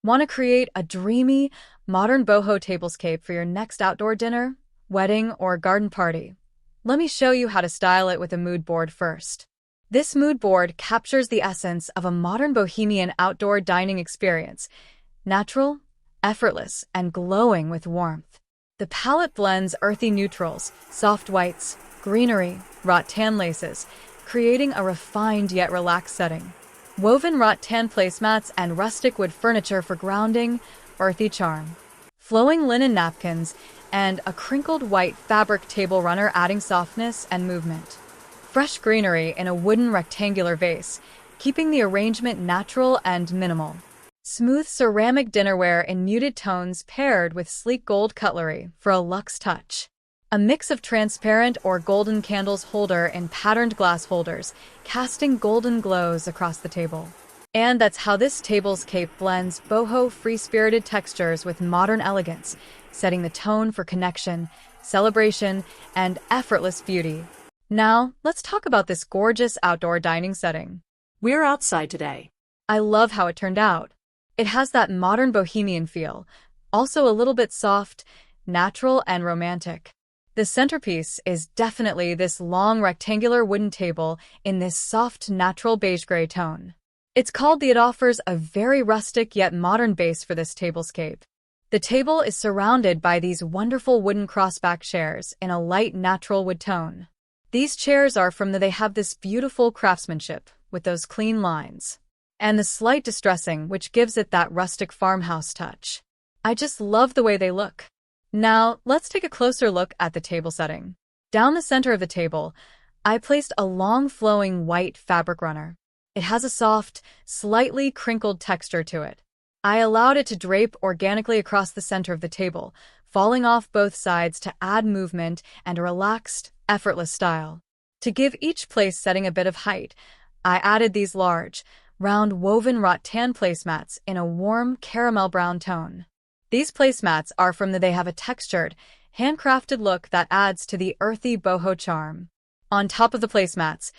Want to create a dreamy, modern boho tablescape for your next outdoor dinner, wedding, or garden party? Let me show you how to style it with a mood board first. This mood board captures the essence of a modern bohemian outdoor dining experience, natural, effortless, and glowing with warmth. The palette blends earthy neutrals, soft whites, greenery, rattan laces, creating a refined yet relaxed setting. Woven rattan placemats and rustic wood furniture for grounding, earthy charm. Flowing linen napkins and a crinkled white fabric table runner adding softness and movement. Fresh greenery in a wooden rectangular vase, keeping the arrangement natural and minimal. Smooth ceramic dinnerware in muted tones paired with sleek gold cutlery for a luxe touch. A mix of transparent or golden candles holder in patterned glass holders, casting golden glows across the table. And that's how this tablescape blends boho free-spirited textures with modern elegance, setting the tone for connection, celebration, and effortless beauty. Now, let's talk about this gorgeous outdoor dining setting. We're outside today. I love how it turned out. It has that modern bohemian feel, also a little bit soft, natural, and romantic. The centerpiece is definitely this long rectangular wooden table in this soft natural beige gray tone. It offers a very rustic yet modern base for this tablescape. The table is surrounded by these wonderful wooden crossback chairs in a light natural wood tone. These chairs they have this beautiful craftsmanship with those clean lines. And the slight distressing which gives it that rustic farmhouse touch. I just love the way they look. Now, let's take a closer look at the table setting. Down the center of the table, I placed a long flowing white fabric runner. It has a soft, slightly crinkled texture to it. I allowed it to drape organically across the center of the table, falling off both sides to add movement and a relaxed, effortless style. To give each place setting a bit of height, I added these large, round woven rattan placemats in a warm caramel brown tone. These placemats they have a textured, handcrafted look that adds to the earthy boho charm. On top of the placemats,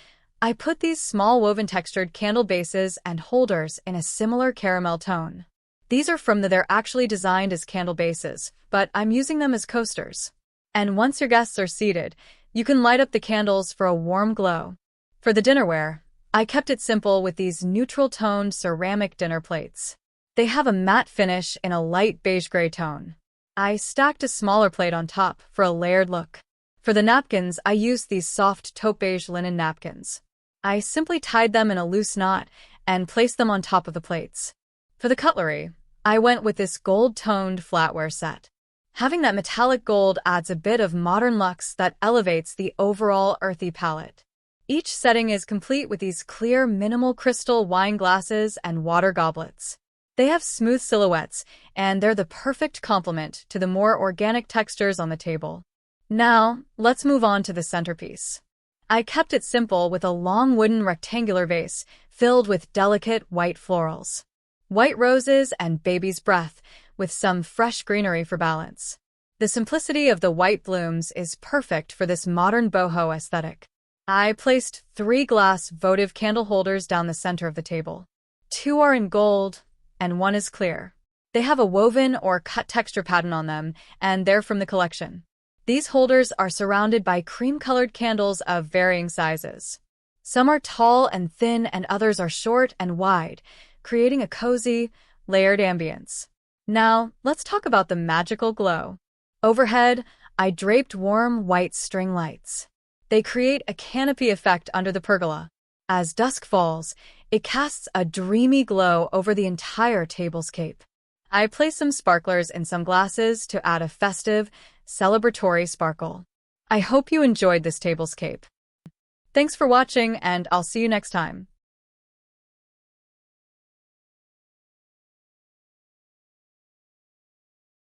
I put these small woven textured candle bases and holders in a similar caramel tone. These they're actually designed as candle bases, but I'm using them as coasters. And once your guests are seated, you can light up the candles for a warm glow. For the dinnerware, I kept it simple with these neutral-toned ceramic dinner plates. They have a matte finish in a light beige gray tone. I stacked a smaller plate on top for a layered look. For the napkins, I used these soft taupe beige linen napkins. I simply tied them in a loose knot and placed them on top of the plates. For the cutlery, I went with this gold-toned flatware set. Having that metallic gold adds a bit of modern luxe that elevates the overall earthy palette. Each setting is complete with these clear, minimal crystal wine glasses and water goblets. They have smooth silhouettes, and they're the perfect complement to the more organic textures on the table. Now, let's move on to the centerpiece. I kept it simple with a long wooden rectangular vase filled with delicate white florals. White roses and baby's breath, with some fresh greenery for balance. The simplicity of the white blooms is perfect for this modern boho aesthetic. I placed 3 glass votive candle holders down the center of the table. 2 are in gold, and 1 is clear. They have a woven or cut texture pattern on them, and they're from the collection. These holders are surrounded by cream-colored candles of varying sizes. Some are tall and thin, and others are short and wide, creating a cozy, layered ambience. Now, let's talk about the magical glow. Overhead, I draped warm white string lights. They create a canopy effect under the pergola. As dusk falls, it casts a dreamy glow over the entire tablescape. I placed some sparklers in some glasses to add a festive, celebratory sparkle. I hope you enjoyed this tablescape. Thanks for watching, and I'll see you next time.